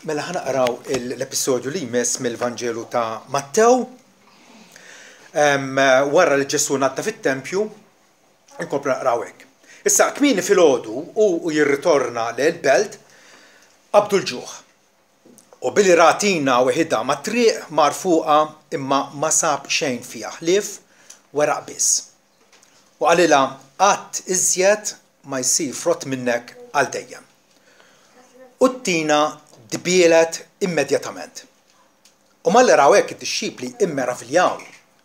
Mela ħanaqraw l-episodju li jmiss mill-Vanġelu ta' Mattew. Wara li Ġesu ngħadda fit-tempju, inkomplu naqraw hekk. Issa kmieni filgħodu u jirritorna lill-belt qabdu l-ġuħ. U billi ratina weħida ma' triq marfuqa imma ma sab xejn fiha ħlief weraq biss. U qalilha qatt iżjed ma jsir frott minnek għal dejjem. U t-tina dbielet immedjatament. U malli raw hekk id-disċipli immeravilljaw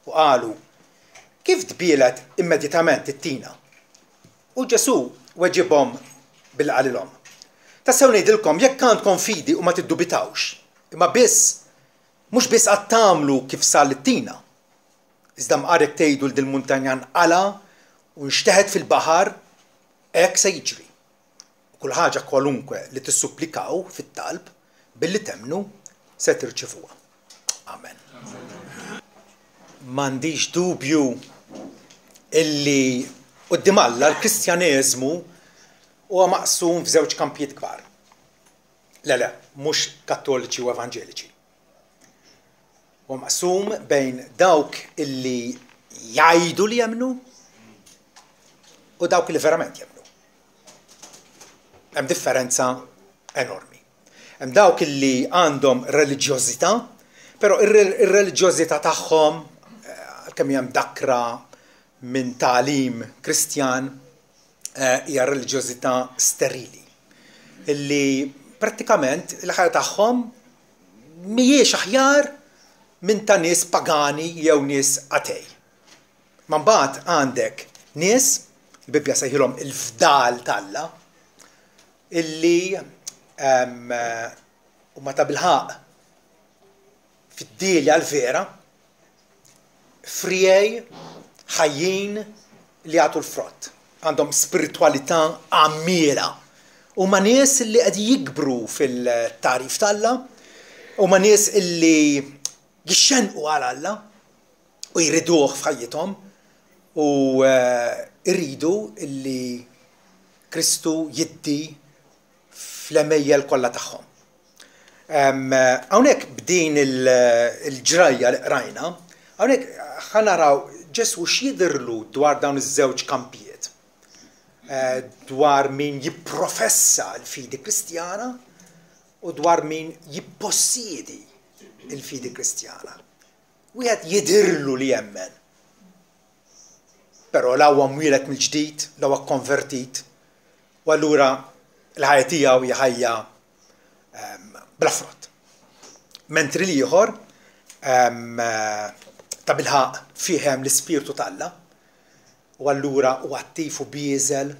u qalu: kif dbielet immedjatament it-tina? U Ġesu weġibhom billi qalilhom: tassew ngħidilkom jekk għandkom fidi u ma tiddubitawx, imma biss mhux biss qatt tagħmlu kif sal it-tina. Iżda mqarek tgħidu l din muntanja nqala u nxteħed fil-baħar, hekk se jiġri. Kull ħaġa kwalunkwe li tissupplikaw fit-talb billi temnu se tirċivuha. Amen. M'għandix dubju illi quddiem Alla l-Kristjaneżmu huwa maqsum f'żewġ kampijiet kbar. Le, mhux Kattoliċi u Evanġeliċi. Huwa maqsum bejn dawk illi jgħidu li jemmnu u dawk li verament jemmnu. Hemm differenza enormi. Hemm dawk illi għandhom reliġjożità, però ir-reliġjożità tagħhom kemm hija mdakkra minn tagħlim Kristjan hija reliġjożità sterili. Illi prattikament il-ħajja tagħhom mhijiex aħjar minn ta' nies pagani jew nies atej. Ma mbagħad għandek nies il-Bibbja sejħilhom il-fdal t'Alla illi huma ta' bilħaq fid-dilja l-vera, frijej, ħajjin li jagħtu l-frott. Għandhom spiritwalità għammiera. Huma nies illi qed jikbru fil-tarif t'Alla, huma nies illi jixxenqu għal Alla u jriduh f'ħajjithom u jridu illi Kristu jiddi fl-emejjel kollha tagħhom. Hawnhekk b'din il-ġrajja li qrajna, hawnhekk ħanaraw Ġesu x'jidhirlu dwar dawn iż-żewġ kampijiet. Dwar min jipprofessa l-fidi Kristjana u dwar min jippossiedi l-fidi Kristjana. Wieħed jidhirlu li jemmen. Però l-huwa mwieled mill-ġdid, l-huwa konvertit, u allura l-ħajja tiegħu hija ħajja bla frott. Mentri l-ieħor ta' bilħaq fihem l-ispirtu t'Alla u allura huwa attiv u bieżel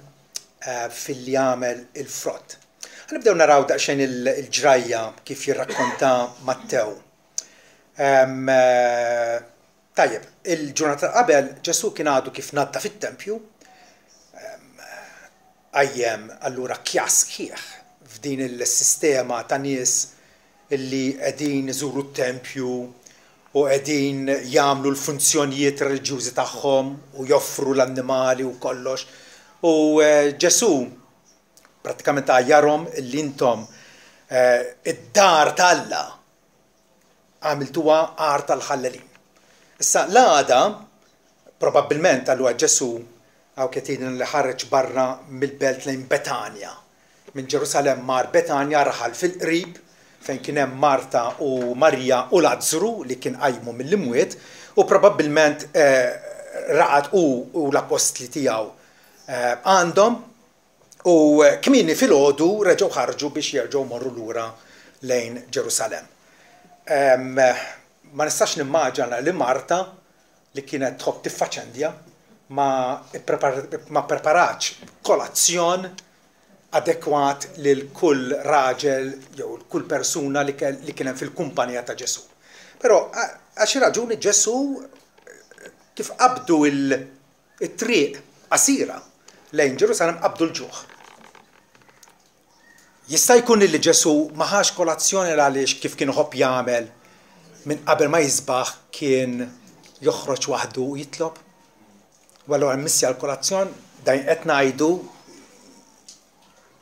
fil-li jagħmel il-frott. Ħanibdew naraw daqsxejn il-ġrajja kif jirrakkonta Mattew. Tajjeb, il-ġurnata qabel Ġesu kien għadu kif ngħadda fit-tempju, għajjem allura kjas sħiħ f'din il-sistema ta' nies illi qegħdin iżuru t-tempju u qegħdin jagħmlu l-funzjonijiet reliġjużi tagħhom u joffru l-annimali u kollox. U Ġesu prattikament għajjarhom illi intom id-dar t'Alla għamiltuha għar tal-ħallelin. Issa l-għada probabbilment allura Ġesu għaw kettin li ħarreġ barra mill-belt lejn Betania. Minn Ġerusalem mar Betania raħal fil-qrib fejn kien hemm Marta u Marija u Lazzru li kien qajmu mill-imwiet u probabbilment raqad u l-apostli tiegħu għandhom u kmieni filgħodu reġgħu ħarġu biex jerġgħu morru lura lejn Ġerusalem. Ma nistax nimmaġana li Marta li kienet tħobb tiffaċendja ma preparax kolazzjon adekwat lil kull raġel jew kull persuna li kien hemm fil-kumpanija ta' Ġesu. Però għax raġuni Ġesu kif qabdu it-triq qasira lejn Ġerusalem qabdu l-ġuħ. Jista' jkun li Ġesu ma ħax kolazzjoni għaliex kif kien iħobb jagħmel minn qabel ma jisbaħ kien joħroġ waħdu u jitlob. U allura missja l-kolazzjon dajn qed ngħidu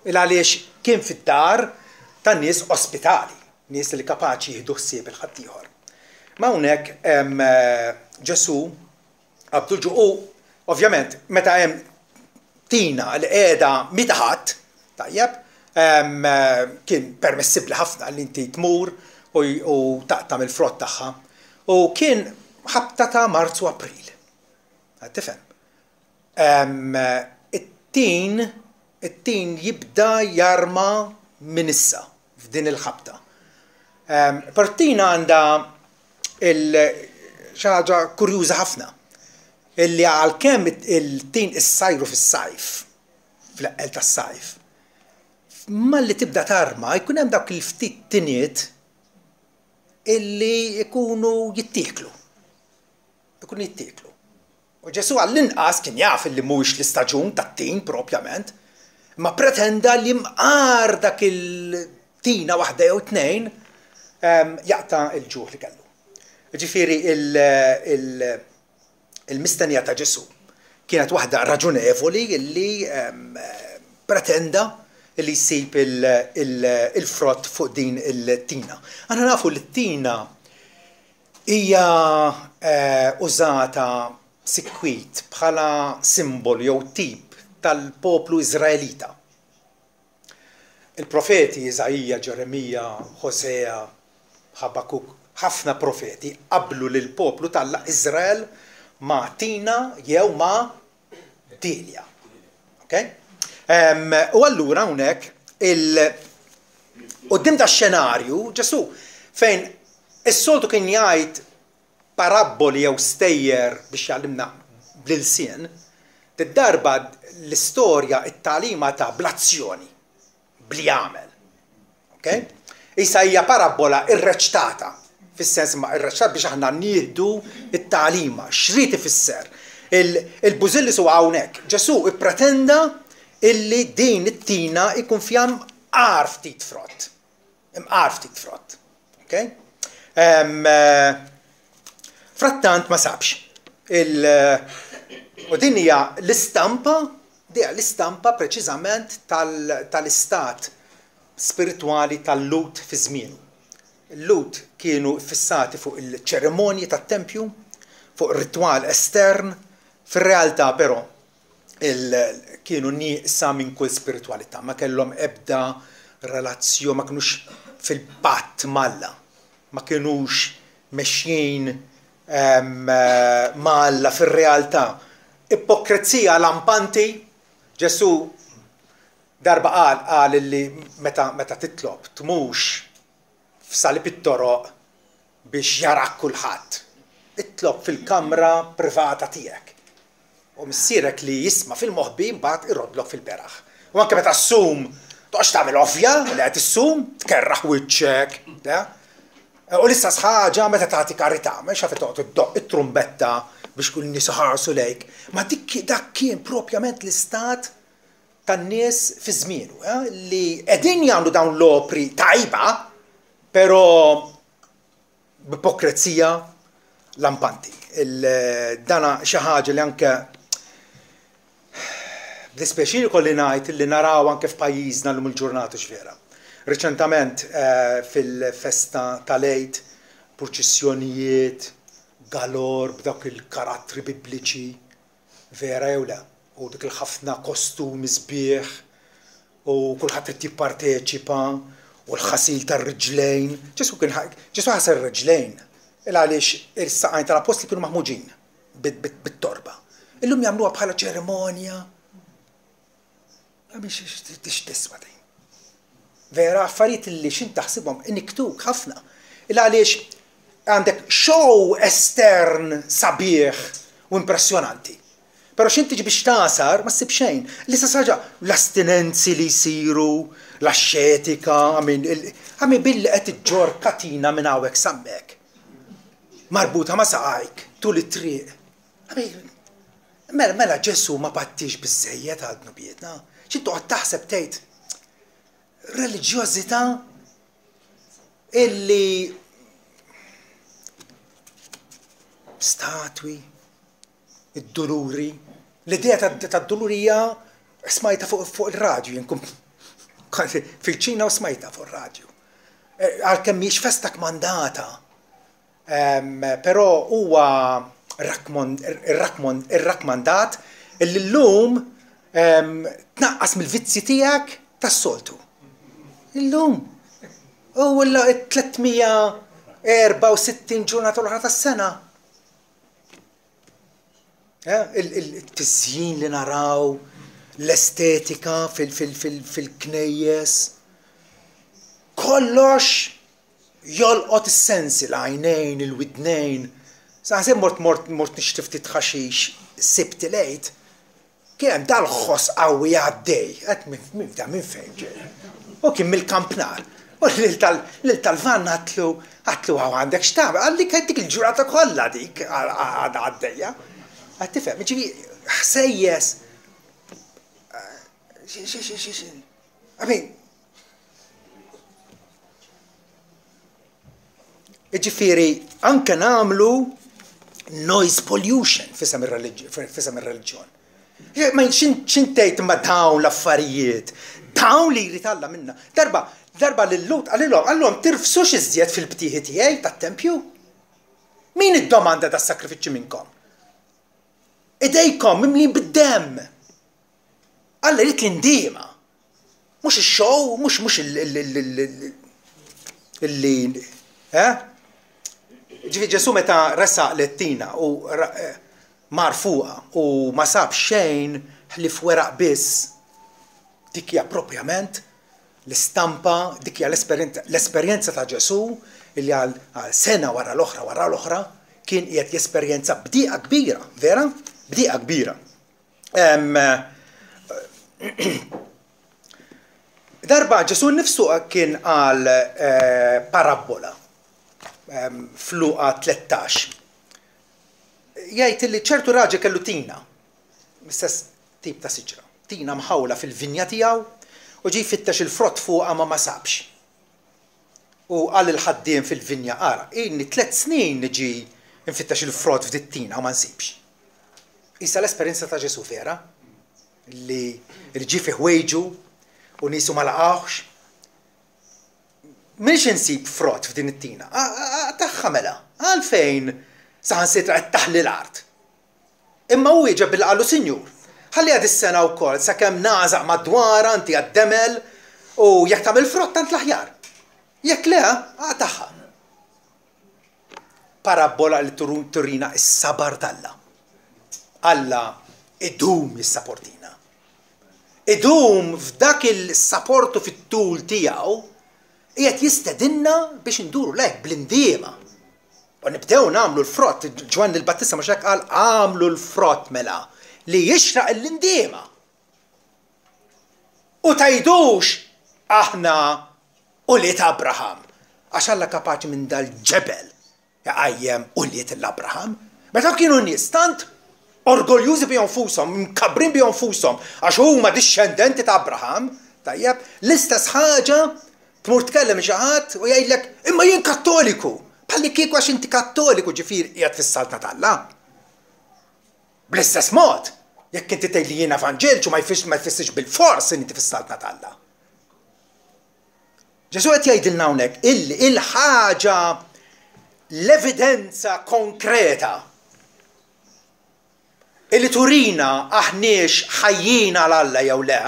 il għaliex kien fid-dar tan nies ospitali. nies li kapaċi jieħdu ħsieb il-ħaddieħor. Ma hawnhekk Ġesu Abdul Ġuħ u ovvjament meta hemm tina li qiegħda mitaħat, tajjeb, kien permessibbli ħafna li inti tmur u taqtam il-frott tagħha. U kien ħabta ta' Marzu April. Tifhem. It-tin jibda jarma minn issa f'din il-ħabta. Partina għandha xi ħaġa kurjuża ħafna illi għalkemm il-tin issajru fis-sajf, fl-eqqel tas-sajf, malli tibda tarma jkun hemm dawk il-ftit tiniet illi jkunu jittieklu. Ikunu jittieklu. U Ġesu għall-inqas kien jaf illi mhuwiex l-istaġun tat-tin propjament, ma pretenda li mqar dak il-tina waħda jew tnejn jaqta' il-ġuħ li kellu. Ġifieri il-mistennija ta' Ġesu kienet waħda raġunevoli illi pretenda illi jsib il-frott fuq din il-tina. Aħna nafu li t-tina hija użata sikwit bħala simbolu jew tip tal-poplu Iżraelita. Il-profeti Iżajja, Ġeremija, Ħosea, Ħabakuk, ħafna profeti qablu lil poplu tal-Iżrael ma' tina jew ma' dilja. Okay? U allura hawnhekk qudiem da xenarju Ġesu fejn is-soltu kien jgħid parabboli jew stejjer biex jgħallimna bl-ilsien, darba l-istorja it-tagħlima ta' blazzjoni, bl-jagħmel. Okay? Issa hija parabola irreċtata, fis-sens ma' irreċtat biex aħna nieħdu it-tagħlima, xrid ifisser. Il-Bużilli huwa hawnhekk. Ġesu ippretenda illi din it-tina ikun fiha mqar ftit frott. Imqar ftit frott. Okay? Frattant ma sabx. U din hija l-istampa preċiżament tal-istat spiritwali tal-Lut fi żmienu. Il-Lut kienu fissati fuq il-ċerimonji tat-tempju, fuq ir-ritwal estern, fir-realtà però kienu nieqsa minn kull spiritwalità, ma kellhom ebda relazzjoni, ma kinux fil-patt malla, ma kinux mexjin malla fir-realtà. Ipokrezija lampanti, Ġesu darba qal li meta titlob tmux f'salib it-toroq biex jarak kulħadd. Itlob fil-kamra privata tiegħek. U missierek li jisma' fil-moħbi mbagħad irodlok fil-beraħ. U anke meta ssum toqgħodx tagħmel ovvja li qed issum, tkerraħ wiċċek. U l-istess ħaġa meta tagħti karità, mhux għafi toqgħod iddoqq it-trumbetta biex kull nies iħarsu lejk. Ma dak kien propjament l-istat tan-nies fi żmienu, li qegħdin jagħmlu dawn l-opri tajba, però b'ipokrezija lampanti. Dana xi ħaġa li anke b'dispjaċir kolli ngħid li naraw anke f'pajjiżna llum il-ġurnata x'vera. Reċentament fil-festa tal-Eid, purċissjonijiet, galor b'dawk il-karattri bibliċi, vera jew le, u dik il-ħafna kostumi sbieħ, u kulħadd qed jipparteċipa, u l-ħasil tar-riġlejn. Ġesu ħasel riġlejn, għaliex il-saqajn tal-apostli kienu maħmuġin bit-torba. Illum jagħmluha bħala ċerimonja. Tix tiswa dejn. Vera affarijiet li xin taħsibhom iniktuk ħafna. Għaliex għandek show estern sabiħ u impressjonanti. Pero xin tiġi biex tasar ma ssib xejn. L-istess ħaġa l-astinenzi li jsiru, l-axxetika, għami billi qed iġġor katina minn hawnhekk sammek. Marbuta ma saqajk tul it-triq. Mela Ġesu ma pattix biżejjed għadnu biedna. Xi toqgħod taħseb tgħid reliġjożità illi statwi, id-duluri, l-idea tad-dulurija smajta fuq il-radju, jinkum fil-ċina u smajta fuq il-radju. għalkemm mhix festa kmandata. Però huwa irrakkomandat illi llum tnaqqas mill-vizzi tiegħek tas-soltu. Illum u 364 ġurnata l-oħra tas-sena. Il-tiżjin li naraw, l-estetika fil-knejjes, kollox jolqot is-sensi l-għajnejn, il-widnejn. Saħseb mort nixtrif titħaxix sibt lejt, kien dal-ħoss qawwi għaddej, minn fejn ġej. U kien mill-kampnar. U l-tal-van għatlu għaw għandek xtab, għalli dik il-ġurata kollha dik għaddejja. Għattifem, ġivi, ħsejjes. Ġifiri, anke namlu noise pollution fissam il-reliġjon. Ma xintejt ma dawn l-affarijiet, dawn li jrid Alla minna. Darba l-lut għallhom tirfsux iżjed fil-btieħi tiegħi tat-tempju. Min id-domanda tas-sakrifiċċju minnkom? Idejkom mimlin bid-demm. Alla jrid l-indiema. Mhux ix-show, mhux il-li. Ġifi Ġesu meta resaq l-tina u marfuqa u ma sab xejn ħlif weraq biss, dik hija propjament l-istampa, dik hija l-esperjenza ta' Ġesu li għal sena wara l-oħra kien qiegħed jesperjenza bdieqa kbira, vera? Bdieqa kbira. Darba Ġesu nnifsu kien għal parabola f'Luqa 13. Jgħid li ċertu raġel kellu tina, istess tip ta' siġra, tina mħawla fil-vinja tiegħu u ġie jfittex il-frott fuqha ma sabx. U qal il-ħaddiem fil-vinja ara, inni 3 snin niġi nfittex il-frott f'dit tina u ma nsibx. Issa l-esperjenza ta' Ġesu vera li ġie fi ħwejġu u nisu ma laqgħux. Minix insib frott f'din it-tina, taħħa mela, għalfejn saħansitra qed taħli l-art. Imma hu jieġeb bil-qalu Sinjur, ħalli għad is-sena wkoll sakemm nażaq madwara inti għad-demel u jekk tagħmel frott tant l-aħjar. Jekk le, taħħa. Parabola li turina is-sabar t'Alla. Alla idum jissapportina. Idum f'dak il-sapportu fit-tul tiegħu qiegħed jistedinna biex induru lejk bl-indiema. U nibdew nagħmlu l-frott, Ġwann il-Battista mhux hekk qal għamlu l-frott mela li jixraq l-indiema. U tgħidux aħna uliet Abraham għax Alla kapaċi minn dal-ġebel jaqajjem uliet l-Abraham. Meta kienu nies tant orgoljużi bihom fushom, mkabbrin bihom fushom għax huma dixxendenti ta' Abraham, tajjeb, l-istess ħaġa tmur tkellem xi ħadd u jgħidlek imma jien Kattoliku. Bħalli kieku għax inti Kattoliku ġifier qiegħed fis-saltna t'Alla. Bl-istess mod, jekk inti tgħid li jien Evanġeliċu ma jfissirx bil-fors inti fis-saltna t'Alla. Ġesu qed jgħidilna hawnhekk il-ħaġa l-evidenza konkreta illi turina aħniex ħajjina għal Alla jew le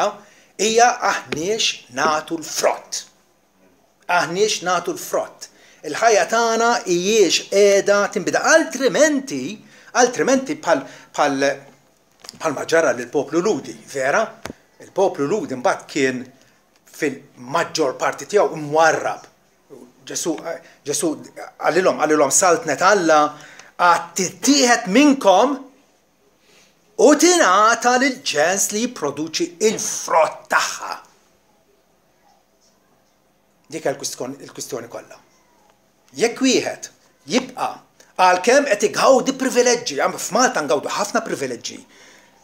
hija aħniex nagħtu l-frott. Aħniex nagħtu l-frott. Il-ħajja tagħna hijiex qiegħda tinbida altrimenti bħal ma ġara lill-poplu Ludi, vera? Il-poplu Ludi mbagħad kien fil-maġġor parti tiegħu imwarrab. Ġesu għalilhom saltnet Alla għad tittieħed minnkom u tingħata lill-ġens li jipproduċi il-frott tagħha. Dik il-kwistjoni kollha. Jekk wieħed jibqa' għalkemm qed igawdi privileġġi, f'Malta ngawdu ħafna privileġġi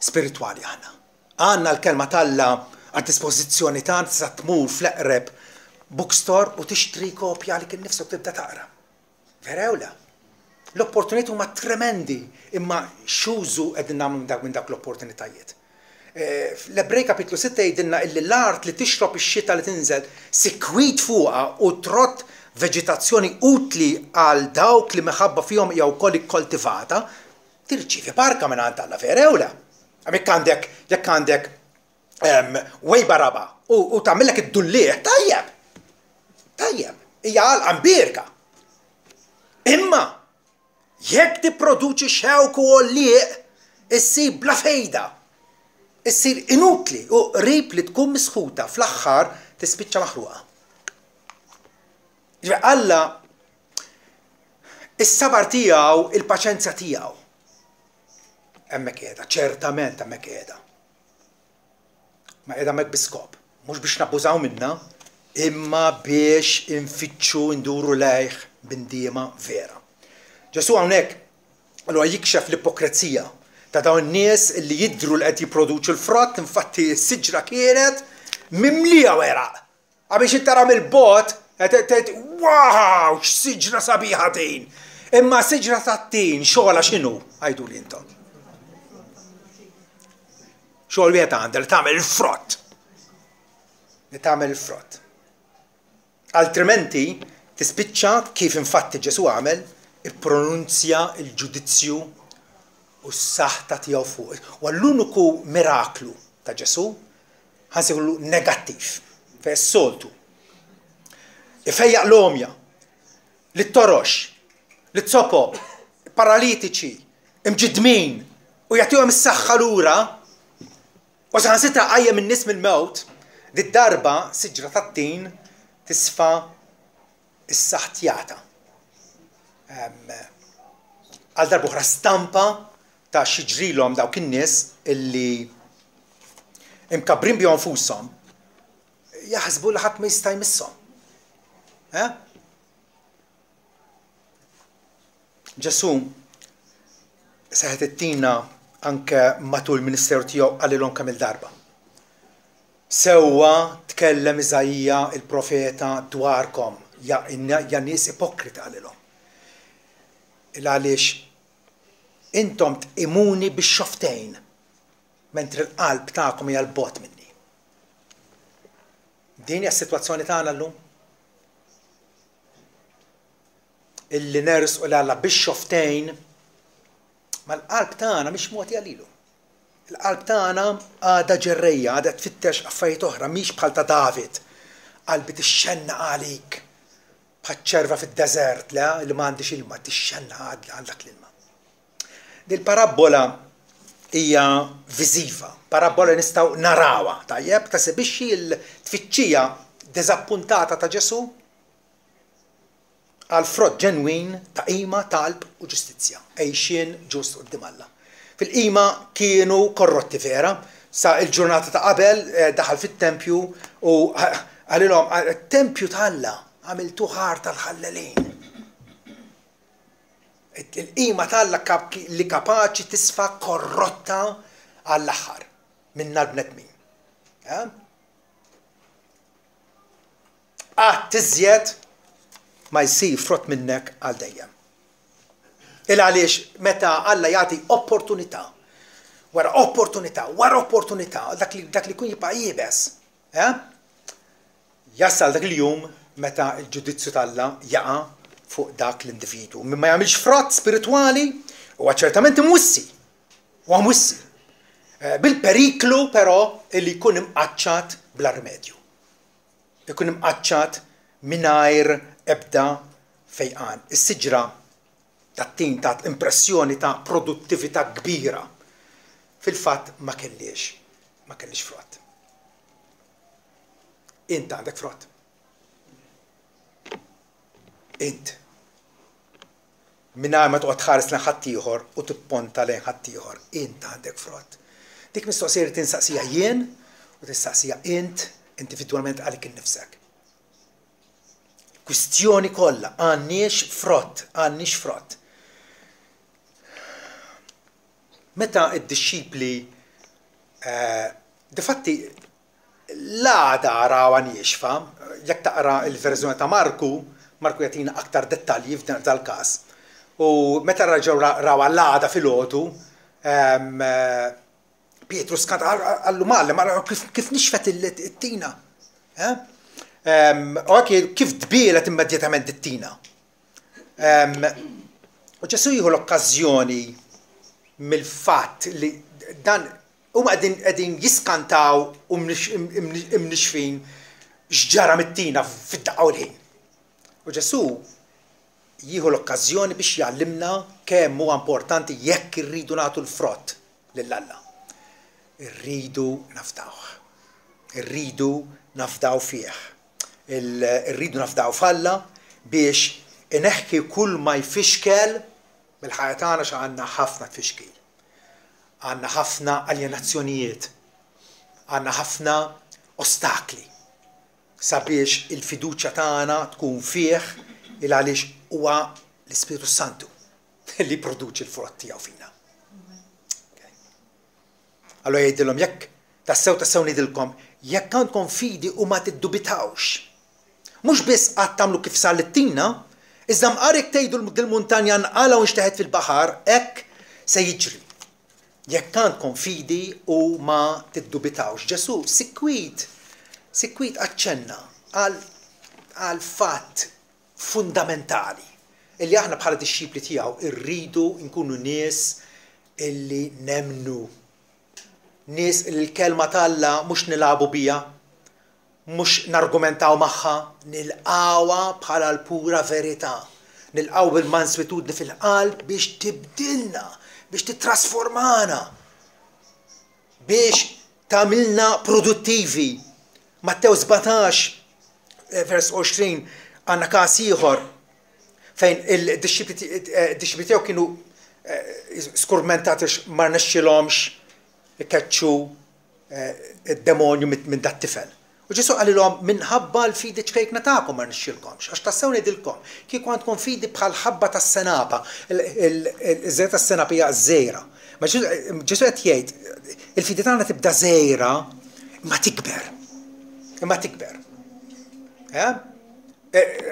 spiritwali aħna. Għandna l-kelma t'Alla għad-dispożizzjoni tagħna tista' tmur fl-eqreb bookstore u tixtri kopja li kien nifsek tibda taqra. Vera jew le? L-opportunitajiet huma tremendi, imma x'użu qegħdin nagħmlu minn dak l-opportunitajiet. L-Ebrej kapitlu 6 jgħidilna illi l-art li tixrob ix-xita li tinżel sikwit fuqha u trott veġitazzjoni utli għal dawk li meħabba fihom jew wkoll ikkoltivata, tirċievi barka minn għand Alla vera jew le. Jekk għandek wejba raba u tagħmellek id-dullieħ, tajjeb, hija għalqa mbierka. Imma jekk tipproduċi xewk u għollieq, issir bla fejda, issir inutli u qrib li tkun misħuta fl-aħħar tispiċċa maħruqa. Alla is-sabar tiegħu, il-paċenzja tiegħu hemmhekk qiegħda, ċertament hemmhekk qiegħda. Ma qiegħda hemmhekk biskop, mhux biex nabbużaw minnha, imma biex infittxu nduru lejh bindiema vera. Ġesu hawnhekk allura jikxef l-ipokrezija ta' dawn in-nies li jidhru li qed jipproduċu l-frott, infatti s-siġra kienet mimlija weraq. Għabiex intara mill-bot, wow, x'siġra sabiħa tin. Imma siġra tat-tin xogħla x'inhu? Għajdu li intom. Xogħol wieħed għandha li tagħmel il-frott. Li tagħmel il-frott. Altrimenti tispiċċa kif infatti Ġesu għamel ippronunzja l-ġudizzju u s-saħħa tiegħu fuq. U l-uniku miraklu ta' Ġesu ħansejħulu negattiv fejn is-soltu. Ifejjaq l-omja, l-torox, l-tsopo, paralitiċi, imġidmin u jagħtihom is-saħħa lura u saħansitra qajjem in-nies mill-mewt, dit-darba siġra tat-tin tisfa' is-saħħtjata. Għal darba oħra stampa ta' xiġrilhom dawk in-nies illi imkabbrin bihom fushom jaħsbu li ħadd ma jista' jmisshom. Ġesu seħet ittina anke matul il-ministeru tiegħu għalilhom kemm il-darba. Sewwa tkellem Iżajja il-profeta dwarkom ja nies ipokrita għalilhom. Għaliex intom tqimuni bix-xoftejn mentri l-qalb tagħkom hija l-bogħod minni. Din hija s-sitwazzjoni tagħna llum. Illi nersqu l-Alla bix-xoftejn ma l-qalb tagħna mhix mogħti għalilu. Il-qalb tagħna għadha ġerrejja, għadha tfittex affarijiet oħra mhix bħal ta' David. Qalbi tixxenna għalik bħal ċerva fid-deżert li m'għandix ilma tixxenna għalek l-ilma. Dil parabola hija viżiva, parabola nistgħu narawha, tajjeb ta' sebixxi l-tfittxija deżappuntata ta' Ġesu għal frott ġenwin ta' qima, talb u ġustizzja, għejxin ġust quddiem Alla. Fil-qima kienu korrotti vera, sa il-ġurnata ta' qabel daħal fit-tempju u għalilhom it-tempju ta' Alla għamiltu ħar tal-ħallelin. Il-qima ta' Alla li kapaċi tisfa korrotta għall-aħħar minna l-bnedmin. Tiżjed ma jsir frott minnek għal dejjem. Għaliex meta Alla jagħti opportunità, wara opportunità, dak li kun jibqa' jibes. Jassal dak il-jum meta l-ġudizzju tal-Alla jaqa' fuq dak l-individwu. Min ma jagħmilx frott spiritwali huwa ċertament imwissi. Huwa mwissi. Bil-periklu però li jkun imqaċċat bla rimedju. Ikun imqaċċat mingħajr ebda fejqan. Is-siġra tat-tin tat impressjoni ta' produttività kbira. Fil-fatt ma kellix frott. Int għandek frott. Int. Mingħajr ma toqgħod tħares lejn ħadd ieħor u tipponta lejn ħadd ieħor, int għandek frott. Dik mistoqsija li tinsaqsija jien u tistaqsija int individwalment għalik innifsek. Kwistjoni kollha għandniex frott. Meta id-disċipli difatti l-għada rawa nixfa, jekk taqra il-verżjoni ta' Marku jagħtina aktar dettalji f'dal każ. U meta raġaw rawa l-għada fil-għodu, Pietru skant għallu mallem, kif nixfet it-tina. Okej, kif dbielet immedjatament it-tina. U Ġesu jieħu l-okkażjoni mill-fatt li dan huma qegħdin jiskantaw u mnixfin x'ġara mit-tina fid-daqqa u l-ħin. U Ġesu jieħu l-okkażjoni biex jgħallimna kemm huwa importanti jekk irridu nagħtu l-frott lill-Alla. Irridu nafdawh. Irridu nafdaw fih. Irridu nafdaw f'Alla biex ineħħi kull ma jfixkel mill-ħajja tagħna xa għandna ħafna tfixkil. Għandna ħafna aljenazzjonijiet. Għandna ħafna ostakli sabiex il-fiduċja tagħna tkun fih il għaliex huwa l-Ispiritu Santu li jipproduċi l-frott tiegħu fina. Allora jgħidilhom jekk tassew ngħidilkom jekk għandkom fidi u ma tiddubitawx. Mhux biss qatt tagħmlu kif sar lit-tina, iżda mqarek tgħidu l-muntanja nqala u nxteħed fil-baħar, hekk se jiġri. Jekk għandkom fidi u ma tiddubitawx. Ġesu sikwit aċċenna għal fatt fundamentali illi aħna bħala disċipli tiegħu irridu nkunu nies illi nemnu. Nies illi l-kelma talla mhux nilagħbu biha, mhux nargumentaw magħha, nilqawha bħala l-pura verità. Nilqgħu bil-manswitudni fil-qalb biex tibdilna, biex titrasformana, biex tagħmilna produttivi. Mattew 17, vers 20, għandna każ ieħor fejn id-disċipli tiegħu kienu skurmentati ma rnexxilhomx ikeċċu id-demonju minn dat tifel. U Ġesu qalilhom minħabba l-fidi ċkejkna tagħkom ma rnexxilkomx, għax tassew ngħidilkom kieku għandkom fidi bħal ħabba tas-senapa, iż-żejra tas-senapa hija żejra. Ma Ġesu qed jgħid il-fidi tagħna tibda żejra imma tikber. Imma tikber.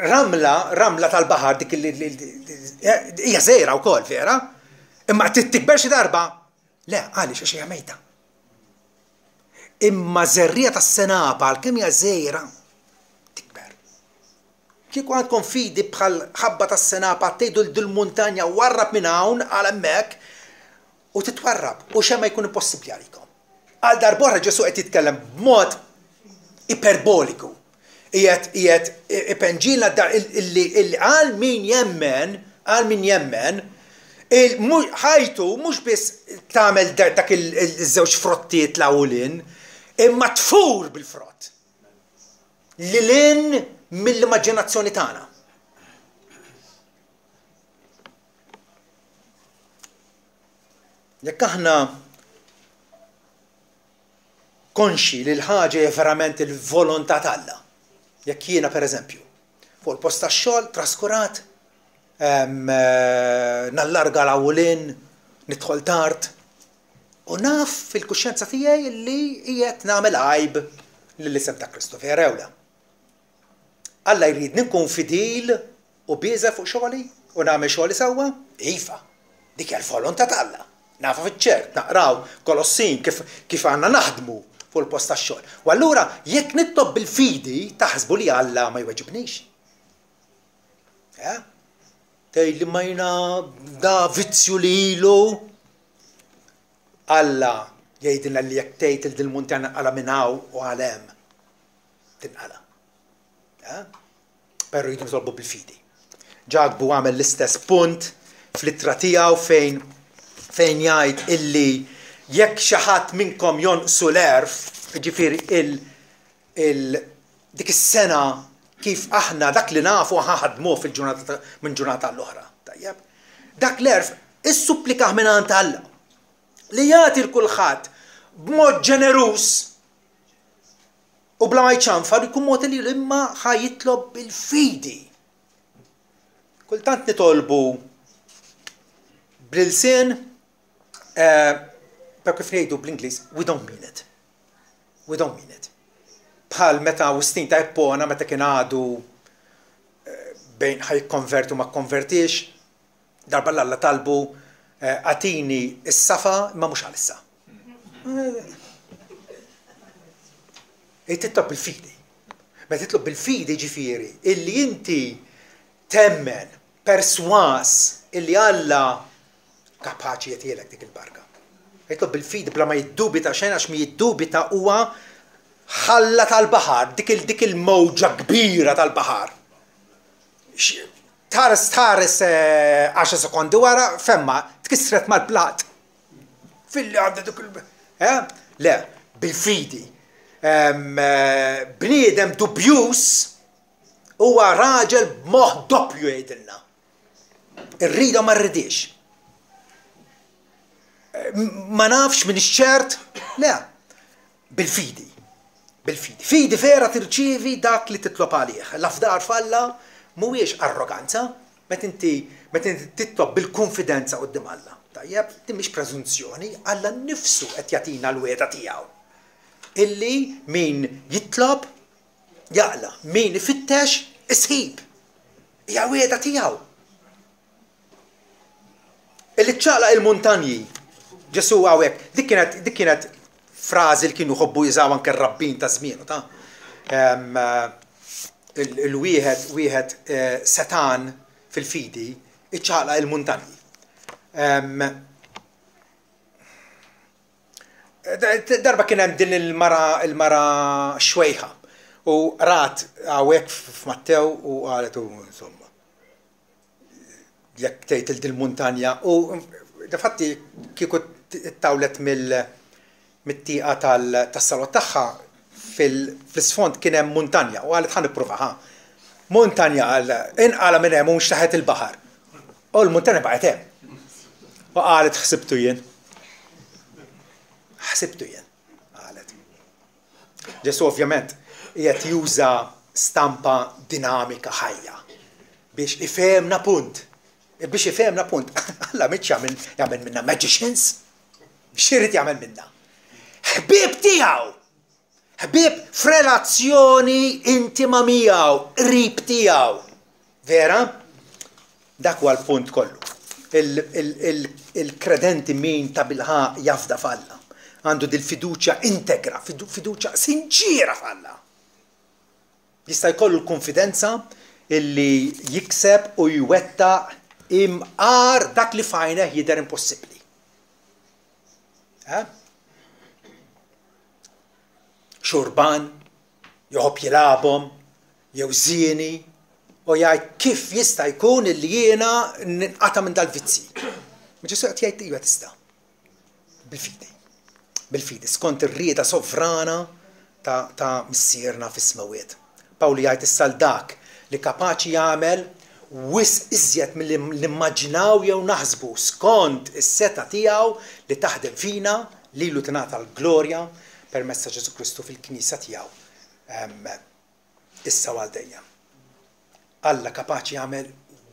Ramla tal-baħar dik hija żejra wkoll vera, imma tikber xi darba. Le, għaliex għax hija mejta. Imma żerrija tas-senapa għalkemm hija żejra tikber. Kieku għandkom fidi bħal ħabba tas-senapa tgħidu l-muntanja warrab minn hawn għal hemmhekk u titwarrab u xemma jkun impossibbli għalikom. Għal darb'oħra Ġesu qed jitkellem b'mod iperboliku. Qiegħed ipenġilna illi għal min jemmen ħajtu mhux biss tagħmel dak iż-żewġ frottijiet l-awlin, imma tfur bil-frott. Lilin mill-immaġinazzjoni tagħna. Jekk aħna konxi li l-ħaġa hija verament il-volontà t'Alla. Jekk jiena pereżempju fuq il-post tax-xogħol traskurat, nallarga l-awlin, nidħol tard, u naf fil-kuxjenza tiegħi li qiegħed nagħmel għajb lill-isem ta' Kristu Ewla. Alla jrid nkun fidil u bieża fuq xogħli u nagħmel xogħli sewwa? Iva, dik hija l-volontà t'Alla. Nafa fiċ-ċert, naqraw Kolossin kif għandna naħdmu fuq il-post tax-xogħol. U allura jekk nittob bil-fidi taħsbu li Alla ma jweġibniex. Tgħidli ma jiena da vizzju lilu. Alla jgħidilna li jekk tgħid il-muntanja naqala minn hawn u għal hemm tinqala. Però jridu nitolbu bil-fidi. Ġagbu għamel l-istess punt fl-ittra tiegħu fejn jgħid illi jekk xi ħadd minnkom jonqsu l-erf, ġifieri dik is-sena kif aħna dak li nafu ħadmuh fil-ġurnata minn ġurnata l-oħra. Tajjeb. Dak l-erf issupplika minn għand Alla li jagħti l-kulħadd b'mod ġenerus u bla ma jċanfar jkun mod li imma ħajitlob bil-fidi. Kultant nitolbu bl-ilsien per kif ngħidu bl-Ingliż, we don't mean it. We don't mean it. Bħal meta Wistin ta' Ippona meta kien għadu bejn ħajkonvertu ma konvertix, darba l-Alla talbu għatini is-safa ma mhux għal-issa. Tittob il-fidi. Ma titlob bil-fidi ġifieri illi inti temmen perswas illi Alla kapaċi jagħtilek dik il-barka. Jitlob bil-fidi bla ma jiddubita xejn għax mi jiddubita huwa ħalla tal-baħar, dik il-mowġa kbira tal-baħar. Tares 10 sekondi wara femma tkissret mal-plat. Filli għandha dik le, bil-fidi. Bniedem dubjus huwa raġel b'moħħ doppju jgħidilna. Irrida ma rridix. Ma nafx min ix-ċert, le, bil-fidi. Bil-fidi. Fidi vera tirċievi dak li titlob għalih. L-afdar falla mhuwiex arroganza, meta inti titlob bil-konfidenza quddiem Alla. Tajjeb, din mhix preżunzjoni, Alla nnifsu qed jagħtina l-weda tiegħu. Illi min jitlob jaqla, min ifittex isħib. Hija weda tiegħu. Illi ċċaqlaq il-muntanji. Ġesu hawnhekk, dik kienet frażi li kienu ħobbu jużaw anke r-rabbin ta' żmienu ta' il-wieħed setan fil-fidi iċċaqlaq il-muntanji. Darba kien hemm din il-mara xwejħa u rat hawnhekk f'Mattew u qalet insomma jekk tgħid il-muntanja u dafatti kieku tawlet mit-tieqa tas-salot tagħha fl-isfond kien hemm muntanja u qalet ħa nippruvaha. Muntanja inqala minn hemm u mhux taħet il-baħar. U l-muntanja baqgħet hemm. U qalet ħsibtu jien. Ħsibtu jien, qalet. Ġesu ovvjament qiegħed juża stampa dinamika ħajja biex ifehmna punt. Biex ifehmna punt. Alla mitx jagħmel minna magicians. X'irid jagħmel minna? Ħbieb tiegħu. Ħbieb f'relazzjoni intima miegħu, qrib tiegħu. Vera? Dak huwa l-punt kollu. Il-kredenti min ta' bilħaq jafda f'Alla. Għandu dil-fiduċja integra, fiduċja sinċira f'Alla. Jista' jkollu l-konfidenza illi jikseb u jwettaq imqar dak li fajneħ jidher impossibbli. Xurban, joħob jilabhom, jew żieni, u jgħid kif jista' jkun illi jiena ninqata' minn dal-vizzi. Ġesu qed jgħid iva tista'. Bil-fidi. Bil-fidi, skont ir-rieda sovrana ta' missierna fis-smawiet. Pawli jgħid issa dak li kapaċi jagħmel wis iżjed mill-immaġinaw jew naħsbu skont is-seta tiegħu li taħdem fina lilu tingħata l-glorja permezz ta' Ġesu Kristu fil-Knisja tiegħu issa għal dejjem. Alla kapaċi jagħmel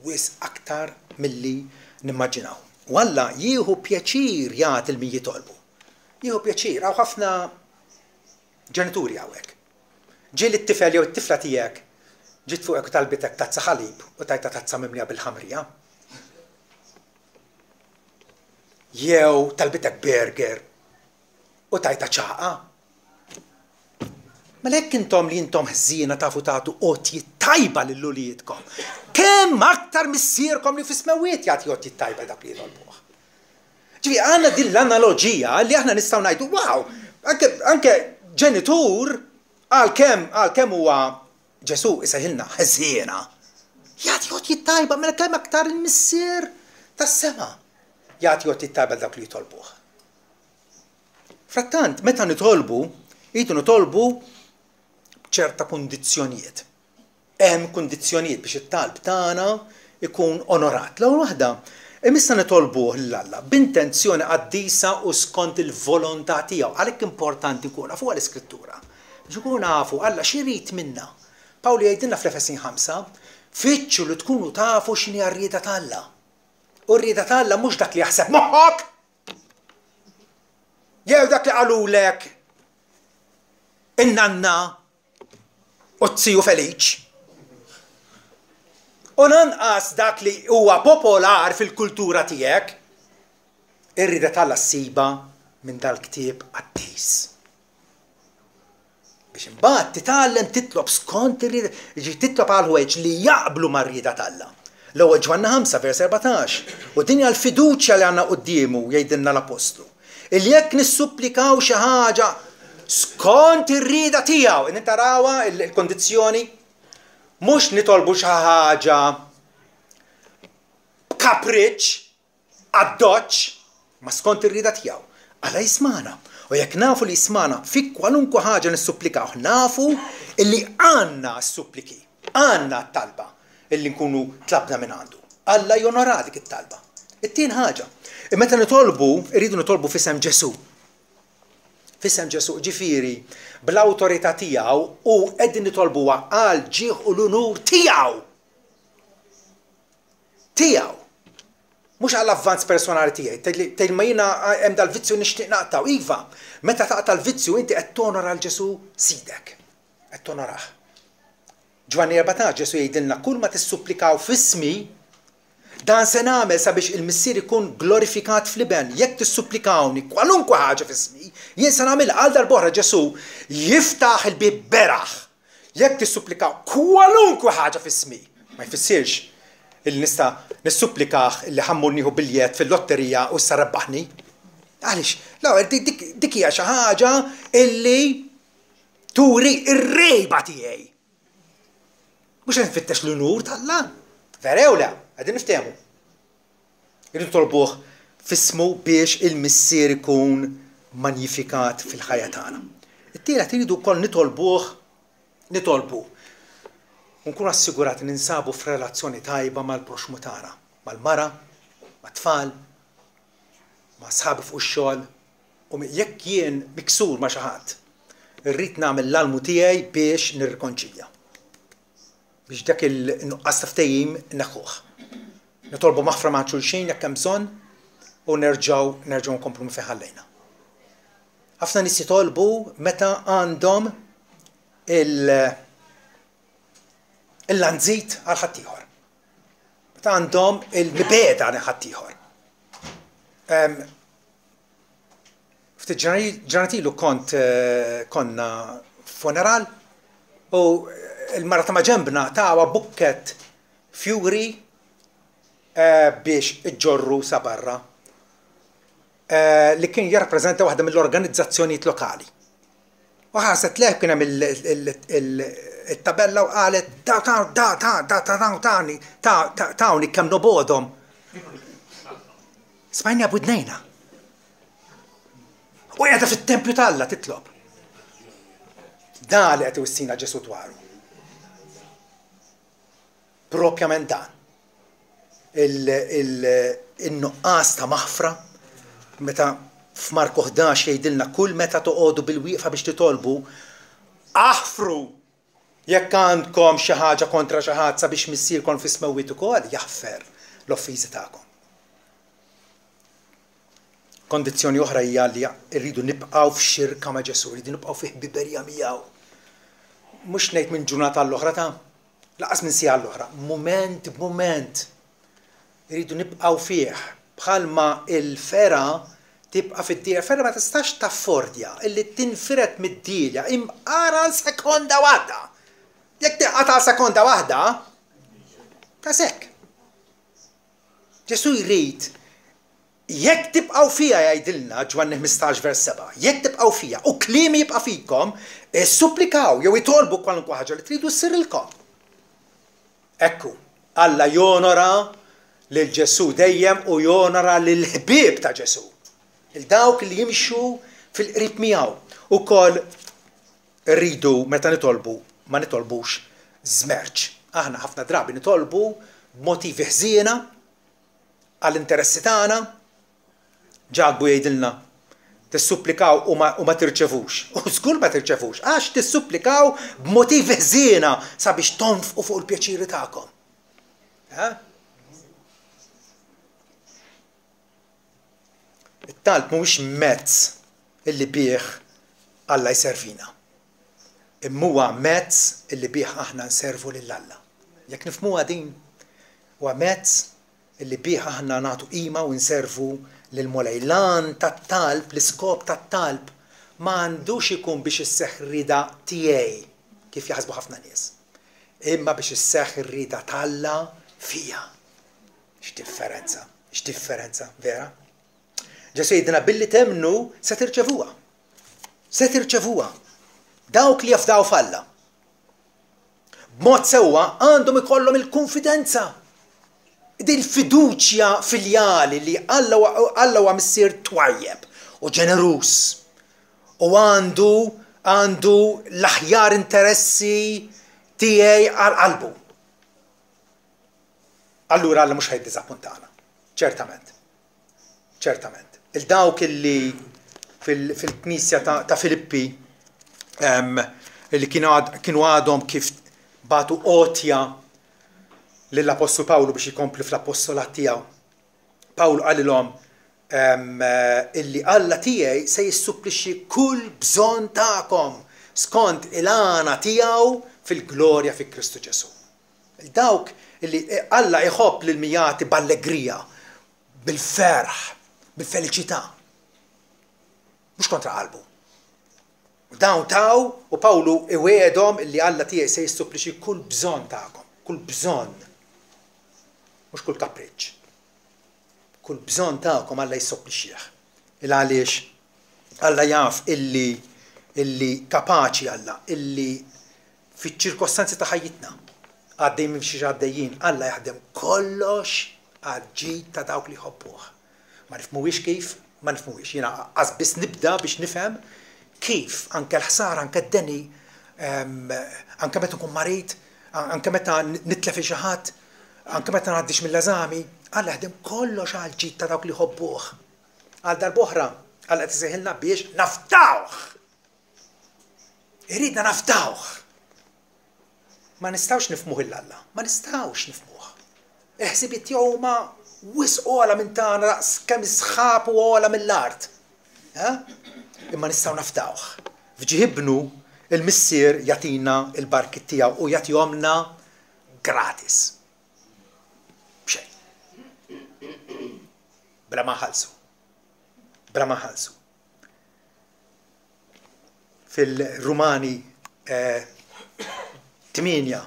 wis aktar milli nimmaġinaw. U Alla jieħu pjaċir jagħti l-min jitolbu. Jieħu pjaċir, hawn ħafna ġenituri hawnhekk. Ġieli t-tifel jew it-tifla tiegħek ġiet fuqek u talbitek tazza ħalib u tajta tazza mimlija bil-ħamrija. Jew talbitek burger u tajta ċaqa. Mela hekk intom li intom ħżiena tafu tagħtu qotjiet tajba lil-uliedkom. Kemm aktar missierkom li fis-smawiet jagħti qotjiet tajba dak li jitolbuh. Ġifi għandna din l-analogija li aħna nistgħu ngħidu wow, anke ġenitur għalkemm huwa Ġesu isejħilna ħżiena. Jagħti qotjiet tajba mela kemm aktar il-missier tas-sema jagħti qotjiet tajba dak li jitolbuh. Frattant, meta nitolbu, jidu nitolbu ċerta kundizzjonijiet. Hemm kundizzjonijiet biex it-talb tagħna ikun onorat. L-ewwel waħda, imissa nitolbuh l-Alla b'intenzjoni qaddisa u skont il-volontà tiegħu. Għalhekk importanti nkun nafu l-Iskrittura. Biex ikun nafu Alla x'irid minna. Pawli jgħidilna fl-Efesin 5, fittxu li tkunu tafu x'inhi r-rieda ta' Alla. U r-rieda ta' Alla mhux dak li jaħseb moħħok. Jew dak li qalulek in-nanna u t-siju Feliċ. U lanqas dak li huwa popolar fil-kultura tiegħek, ir-rieda ta' Alla ssiba minn dal-ktieb qaddis. biex imbagħad titgħallem titlob skont ir-rieda, jiġi titlob għal ħwejġ li jaqblu mar-rieda tal-Alla. L-ewwel Ġwanna 5 vers 14. U din hija l-fiduċja li għandna qudiemu jgħidilna l-Apostlu. Il jekk nissupplikaw xi ħaġa skont ir-rieda tiegħu, in tarawha il-kondizzjoni mhux nitolbu xi ħaġa b'kapriċċ għad-doċċ ma skont ir-rieda tiegħu. Alla jismana. U jekk nafu li jismana fi kwalunkwe ħaġa nissupplikaw, nafu illi għandna s-suppliki, għandna t-talba illi nkunu tlabna minn għandu. Alla jonora dik it-talba. It-tien ħaġa. Meta nitolbu, irridu nitolbu f'isem Ġesu. F'isem Ġesu, ġifieri bl-awtorità tiegħu u qegħdin nitolbuha għal ġieħ u l-unur tiegħu. Tiegħu. Mhux għall avvanz personali tiegħi. Tgħid ma jiena hemm dal-vizzju nixtieq naqtaw. Iva, meta taqta' l-vizzju inti qed tonora l-Ġesu sidek. Qed tonorah. Ġwanni 14 Ġesu jgħidilna kull ma tissupplikaw f'ismi dan se nagħmel sabiex il-missier ikun glorifikat fl-iben. Jekk tissupplikawni kwalunkwe ħaġa f'ismi, jien se nagħmilha għal darb'oħra Ġesu jiftaħ il-bib beraħ. Jekk tissupplikaw kwalunkwe ħaġa f'ismi, ma jfissirx il nista nissupplikaħ li ħammurniħu biljett fil-lotterija u issa rebbaħni. Għaliex, dik hija xi ħaġa illi turi r-rejba tiegħi. Mhux qed nfittex l-unur tal-Alla. Vera jew le, qegħdin niftehmu. Irridu nitolbuh f'ismu biex il-missier ikun magnifikat fil-ħajja tagħna. It-tielet iridu wkoll nitolbu. Nkunu assigurati ninsabu f'relazzjoni tajba mal-proxmu tagħna, mal-mara, mat-tfal, ma' sħabi fuq ix-xogħol, u jekk jien miksur ma' xi ħadd, irrid nagħmel l-almu tiegħi biex nirrikonċilja. Biex dak il-nuqqas ta' ftehim neħħuh. Nitolbu maħfra ma' xulxin jekk hemm bżonn u nerġgħu nkomplu minn fejn ħallejna. Ħafna nies jitolbu meta għandhom il-lanżit għal ħaddieħor. Meta għandhom il-mibeda għal ħaddieħor. Ftit ġurnatilu konna funeral u il-mara ta' ġembna tawa bukket fjuri biex iġġorru sa barra li kien jirrappreżenta waħda mill-organizzazzjonijiet lokali. U ħaset leħ kien hemm il-tabella u qalet tawni kemm nobodhom. Smajna budnejna. U qiegħda fit-tempju tal-Alla titlob. Dan li qed iwissina Ġesu dwaru. Propjament dan. Il-nuqqas ta' maħfra meta f'Marku 11 jgħidilna kull meta toqgħodu bil-wieqfa biex titolbu aħfru jekk għandkom xi ħaġa kontra xi ħadd sabiex missierkom fis-smewwiet ukoll jaħfer l-offiżi tagħkom. Kondizzjoni oħra hija li rridu nibqgħu f'xirka ma' Ġesu, rridu nibqgħu fi ħbiberja miegħu. Mhux ngħid minn ġurnata l-oħra ta' laqas minn siegħa l-oħra, mument b'mument. Irridu nibqgħu fih bħalma il-fera tibqa' fid-dira, ferra ma tistax taffordja illi tinfiret mid-dilja imqara sekonda waħda. Jekk tiqata sekonda waħda, ta' sekk. Ġesu jrid jekk tibqgħu fija jgħidilna Ġwanni 15 vers 7, jekk tibqgħu fija u kliemi jibqa' fikom, suppplikaw jew itolbu kwalunkwe ħaġa li tridu ssirilkom. Ekku, Alla jonora lil Ġesu dejjem u jonora lil ħbieb ta' Ġesu. Il-dawk li jimxu fil-qrib miegħu. Ukoll rridu meta nitolbu ma nitolbux żmerġ. Aħna ħafna drabi nitolbu b'motivi ħżiena għall-interessi tagħna. Ġabbu jgħidilna tissupplikaw u ma tirċevux. U żgur ma tirċevux għax tissupplikaw b'motivi ħżiena sabiex tonfqu fuq il-pjaċiri tagħkom. It-talb mhuwiex mezz illi bih Alla jservina. Imma huwa mezz illi bih aħna nservu lil Alla. Jekk nifhmuha din huwa mezz illi bih aħna nagħtu qima u nservu lil Mulej. Lan tat-talb, l-iskop tat-talb ma għandux ikun biex isseħħ rida tiegħi kif jaħsbu ħafna nies. Imma biex isseħħ ir-rida talla fija. X'differenza, x'differenza, vera? Ġesu jgħidilna billi temnu se tirċevuha. Se tirċevuha. Dawk li jafdaw f'Alla. B'mod sewwa għandhom ikollhom il-konfidenza. Din fiduċja filjali li Alla huwa missier twajjeb u ġenerus u għandu l-aħjar interessi tiegħi għal qalbu. Allura Alla mhux ħajdiżappuntana. Ċertament. Ċertament. Il-dawk illi fil-Knisja ta' Filippi li kienu għadhom kif batu qotja lill-Apostolu Pawlu biex jikompli fl-appostolat tiegħu. Pawlu qalilhom illi Alla tiegħi se jissupplixxi kull bżonn tagħkom skont il-għana tiegħu fil-glorja fi Kristu Ġesu. Dawk illi Alla iħobb lil-mijati b'allegrija, bil-ferħ, bil-feliċità. Mhux kontra qalbu. Dawn taw u Pawlu iwiedhom illi Alla tiegħi se jissupplixxi kull bżonn tagħkom, kull bżonn. Mhux kull kapriċċ. Kull bżonn tagħkom Alla jissopplixxih. Il għaliex Alla jaf illi kapaċi Alla, illi fiċ-ċirkostanzi ta' ħajjitna għaddej minn xi għaddejjin, Alla jaħdem kollox għal-ġid ta' dawk li jħobbuh. Ma nifhmuhiex kif, ma nifhmuhiex. Jiena qas biss nibda biex nifhem kif anke l-ħsara, anke d-deni, anke meta nkun marit, anke meta nitlef xi ħadd, anke meta ngħaddix mill-eżami, Alla jaħdem kollox għal-ġid ta' dawk li jħobbuh. Għal darb'oħra, Alla qed isejħilna biex naftawh. Iridna naftawh. Ma nistgħux nifhmuh il-Alla, ma nistgħux nifhmuh. Il-ħsibiet tiegħu huma wisq ogħla minn tagħna kemm isħab u ogħla mill-art. Imma nistgħu naftawh. F'ġiħibnu il-missier jagħtina l-barkit tiegħu u jagħtihomna gratis. Bla ma ħalsu. Bla ma ħalsu. Fil-Rumani 8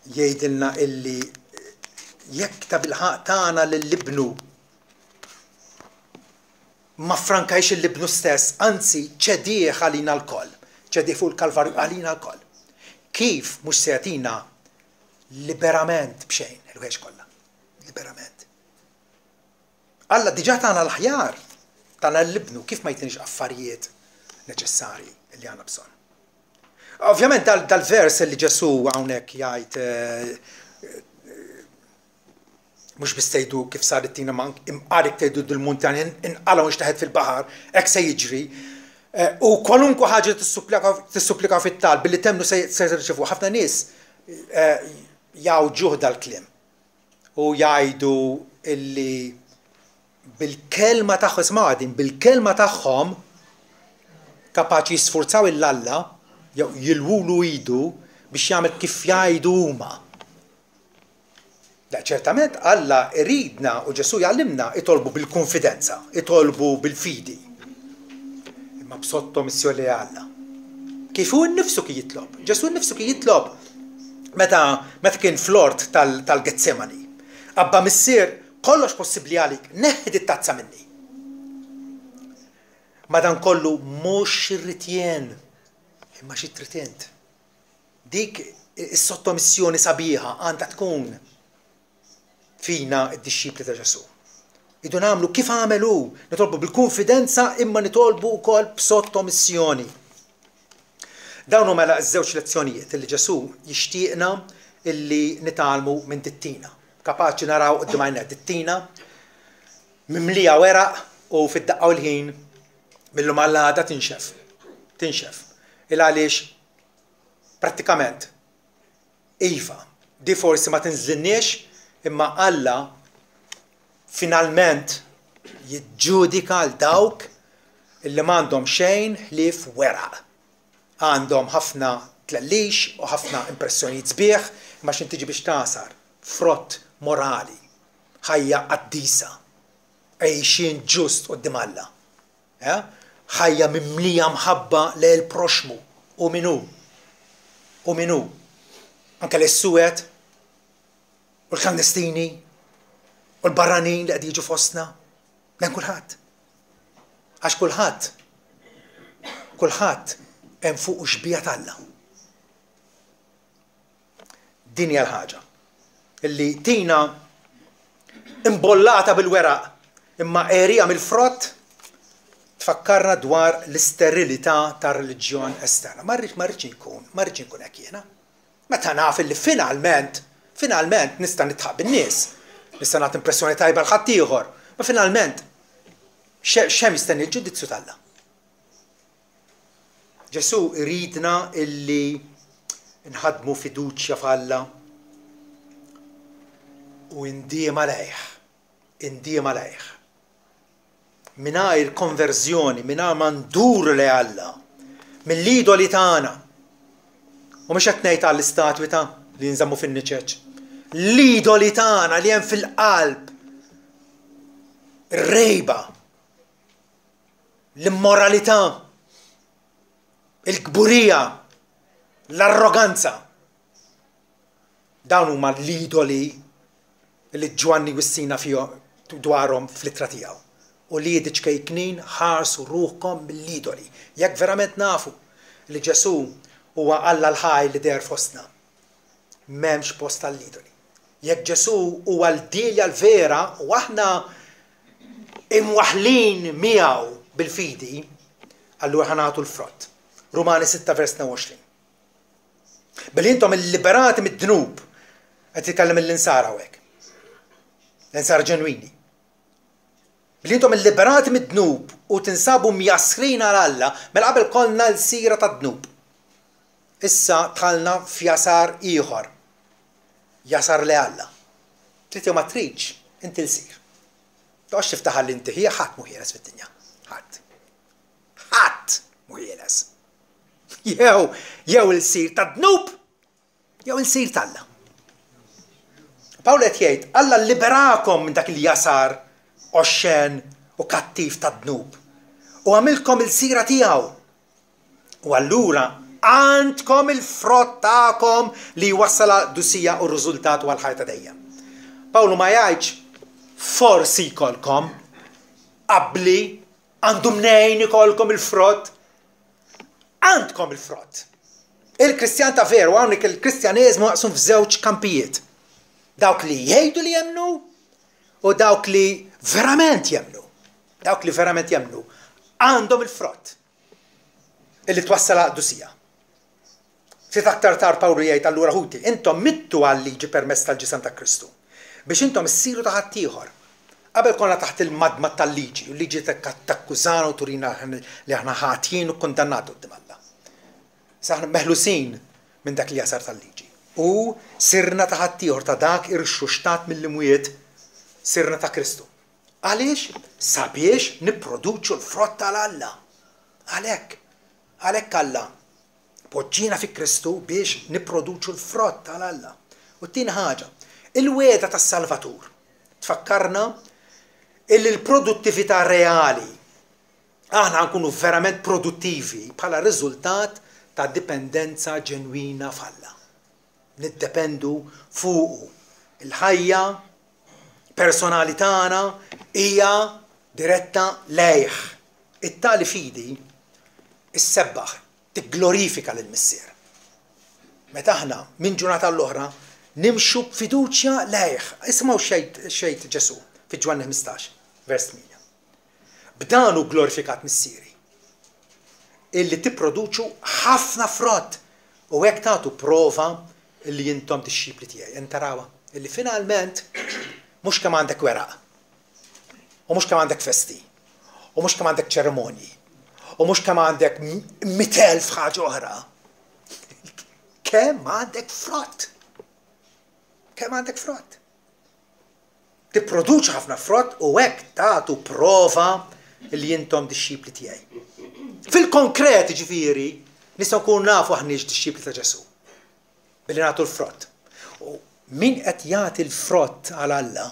jgħidilna illi jekk ta' bil-ħaq tagħna lill-ibnu ma frankajx il-libnu stess, anzi ċedieħ għalina l-koll, ċedieħ fuq il-Kalvarju għalina l-koll. Kif mhux se jagħtina liberament b'xejn, il-wiex kollha. Liberament. Alla diġà tagħna l-aħjar, tagħna l-libnu, kif ma jtinix affarijiet neċessarji li għandna bżonn. Ovvjament dal-vers li Ġesu hawnhekk jgħid mhux biss tgħidu kif saret tina ma imqarik tgħidu dil-muntan inqalgħu nxtaħed fil-baħar, hekk se jiġri. U kwalunkwe ħaġa tissupplika fit-talb billi temnu se tirċevu. Ħafna nies jgħawġuh dal-kliem u jgħidu illi bil-kelma tagħhom isma'din, bil-kelma tagħhom kapaċi jisfurzaw il-Alla jew jilwulu idu biex jagħmel kif jgħidu huma. Da ċertament Alla iridna u Ġesu jgħallimna itolbu bil-konfidenza, itolbu bil-fidi. Imma b'sottomissjoni li Alla. Kif hu nnifsu kien jitlob. Ġesu nnifsu kien jitlob meta kien fl-ort tal-Getsemani. Abba missier kollox possibbli għalik, neħħed it-tazza minni. Madankollu mhux irrid imma xi trid int. Dik is-sottomissjoni sabiħa għandha tkun fina d-dixxipli ta' Ġesu. Idu nagħmlu kif għamelu, nitolbu bil-konfidenza imma nitolbu wkoll b'sottomissjoni. Dawn huma ż-żewġ lezzjonijiet li Ġesu jixtieqna illi nitgħalmu minn dittina. Kapaċi naraw qudiem għajna dittina mimlija weraq u fid-daqqa u l-ħin millum għall-għada tinxef. Il għaliex prattikament iva, di forsi ma tinżlinniex imma Alla finalment jiġġudika għal dawk illi m'għandhom xejn ħlief weraq. Għandhom ħafna tlellix u ħafna impressjonijiet sbieħ imma x'in tiġi biex tasar frott morali, ħajja qaddisa, għejxin ġust quddiem Alla. ħajja mimlija mħabba lejn proxmu u minu anke l-suwed u l-klandestini u l-barranin li qed jiġu fostna lejn kulħadd. Għax kulħadd hemm fuq xbija Alla. Din hija l-ħaġa illi tina imbollata bil-weraq imma qerija mill-frott tfakkarna dwar l-isterilità tar-reliġjon esterna. Ma rridx inkun hekk jiena. Meta naf illi finalment nista' nitħaq bin-nies, nista' nagħti impressjoni tajba l-ħadd ieħor, ma finalment x'hemm jistenni l-ġudizzju t'Alla. Ġesu iridna illi nħadmu fiduċja f'Alla u ndiem għalejh. Mingħajr konverżjoni, mingħajr ma ndur lejn Alla, mill-idoli tagħna. U mhux qed ngħid għall-istatwita li nżammu fin-niċeċ. L-idoli tagħna li hemm fil-qalb, ir-rejba, l-immoralità, il-kburija, l-arroganza. Dawn huma l-idoli li Ġwanni wissina fihom dwarhom fl-ittra tiegħu. U li diċkejknin ħarsu ruħkom mill-idoli. Jekk verament nafu li Ġesu huwa Alla l-ħaj li der fostna, m'hemmx post tal-idoli. Jekk Ġesu huwa l-dilja l-vera u aħna imwaħlin miegħu bil-fidi, allura ħanatu l-frott. Rumani 6 vers 22. Billi intom il-liberati mid-dnub qed jitkellem l-insara hawnhekk. L-insara ġenwini. Billi intom il-liberati mid-dnub u tinsabu mjassrin għal Alla, mela qabel kollna l-sira tad-dnub. Issa tħallna f'jasar ieħor. Jasar li Alla. Trid jew ma tridx, inti l-sir. Toqgħodx tiftaħ l-inti hija ħadd mhu ħieles fid-dinja. Ħadd mhu ħieles. Jew il-sir tad-dnub, jew il-sir t'Alla. Pawl qed jgħid, Alla liberakom minn dak il-jasar oxxen u kattiv tad-dnub. U għamilkom il-sira tiegħu. U allura għandkom il-frott tagħkom li wassala dusija u r-riżultat għal ħajta dejjem. Pawlu ma jgħidx forsi jkollkom, qabli għandhom nejn ikolkom il-frott, għandkom il-frott. Il-Kristjan ta' veru hawnhekk il-Kristjaneżmu maqsum f'żewġ kampijiet. Dawk li jgħidu li jemmnu u dawk li verament jemmnu. Dawk li verament jemmnu għandhom il-frott illi twassala dusija. Fit aktar tar Pawlu jgħid allura ħuti, intom mittu għal-liġi permezz tal-ġisem ta' Kristu. Biex intom issiru ta' ħadd ieħor. Qabel konna taħt il-madma tal-liġi, u l-liġi takkużana u turina li aħna ħatjin u kondannati qudiem Alla. Sa aħna meħlusin minn dak li jasar tal-liġi. U sirna ta' ħadd ieħor ta' dak irxuxtat mill-imwiet sirna ta' Kristu. Għaliex? Sabiex nipproduċu l-frott tal-Alla. Għalhekk Alla poġġina fi Kristu biex nipproduċu l-frott tal-Alla. U t-tieni ħaġa, il-weda tas-Salvatur tfakkarna illi l-produttività reali aħna nkunu verament produttivi bħala riżultat ta' dipendenza ġenwina f'Alla. Niddependu fuqu. Il-ħajja personali tagħna hija diretta lejh. It-tali fidi is-sebbaħ glorifika lill-Missier. Meta aħna minn ġurnata l-oħra nimxu b'fiduċja lejh. Ismgħu xejn Ġesu fi Ġwanni 15, vers 8. B'danu glorifikat missieri. Illi tipproduċu ħafna frott u hekk tagħtu prova illi intom tixxibli tiegħi. Intarawa illi finalment mhux kemm għandek weraq. U mhux kemm għandek festi. U mhux kemm għandek ċerimonji. U mhux kemm għandek 100,000 ħaġa oħra. Kemm għandek frott. Kemm għandek frott. Tipproduċi ħafna frott u hekk tagħtu prova li intom dixxibli tiegħi. Fil-konkret ġifieri nistgħu nkunu nafu aħna dixxibli ta' Ġesu. Billi nagħtu l-frott. U min qed jagħti l-frott għal Alla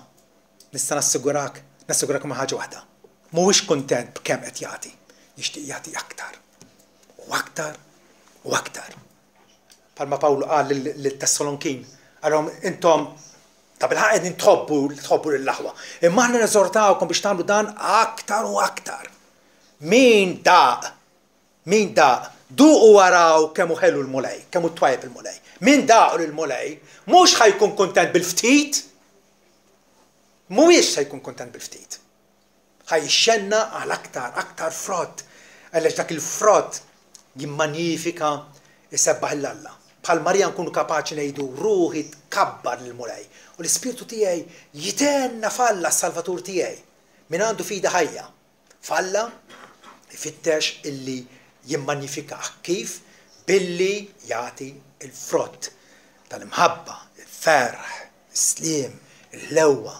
nista' nassigurak ma' ħaġa waħda. Mhuwiex kuntent b'kemm qed jagħti. jixtieq jagħti aktar u aktar u aktar. Palma Pawlu qal lit-Tessalonkin, għalhom intom ta' bil-ħaq qegħdin tħobbu lill-aħwa. Imma aħna neżortawkom biex tagħmlu dan aktar u aktar. Min daq, duqu waraw kemm hu ħelu l-mulej, kemm hu twajjeb il-mulej. Min daqu l-mulej mhux ħajkun kuntent bil-ftit, mhuwiex ħajkun kuntent bil-ftit. Ħajxenna għal aktar frott, għaliex dak il-frott jimmanifika isebbaħ l-Alla. Bħal Marija nkunu kapaċi ngħidu ruħi tkabbar lill-mulej u l-ispirtu tiegħi jitenna falla s-Salvatur tiegħi min għandu fida ħajja. Falla ifittex illi jimmanifikaħ kif billi jagħti il-frott tal-imħabba, il-ferħ, is-sliem, il-lewwa,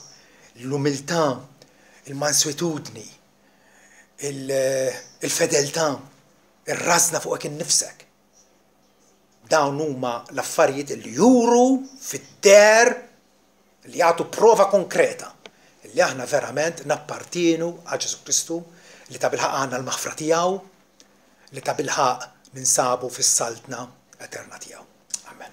l-umiltà, il-manswitudni, il-fedeltà, ir-rażna fuqek innifsek. Dawn huma l-affarijiet li juru fit-der li jagħtu prova konkreta li aħna verament nappartienu għal Ġesu Kristu, li ta' bilħaq għandna l-maħfra tiegħu, li ta' bilħaq ninsabu fis-saltna eterna tiegħu. Amen.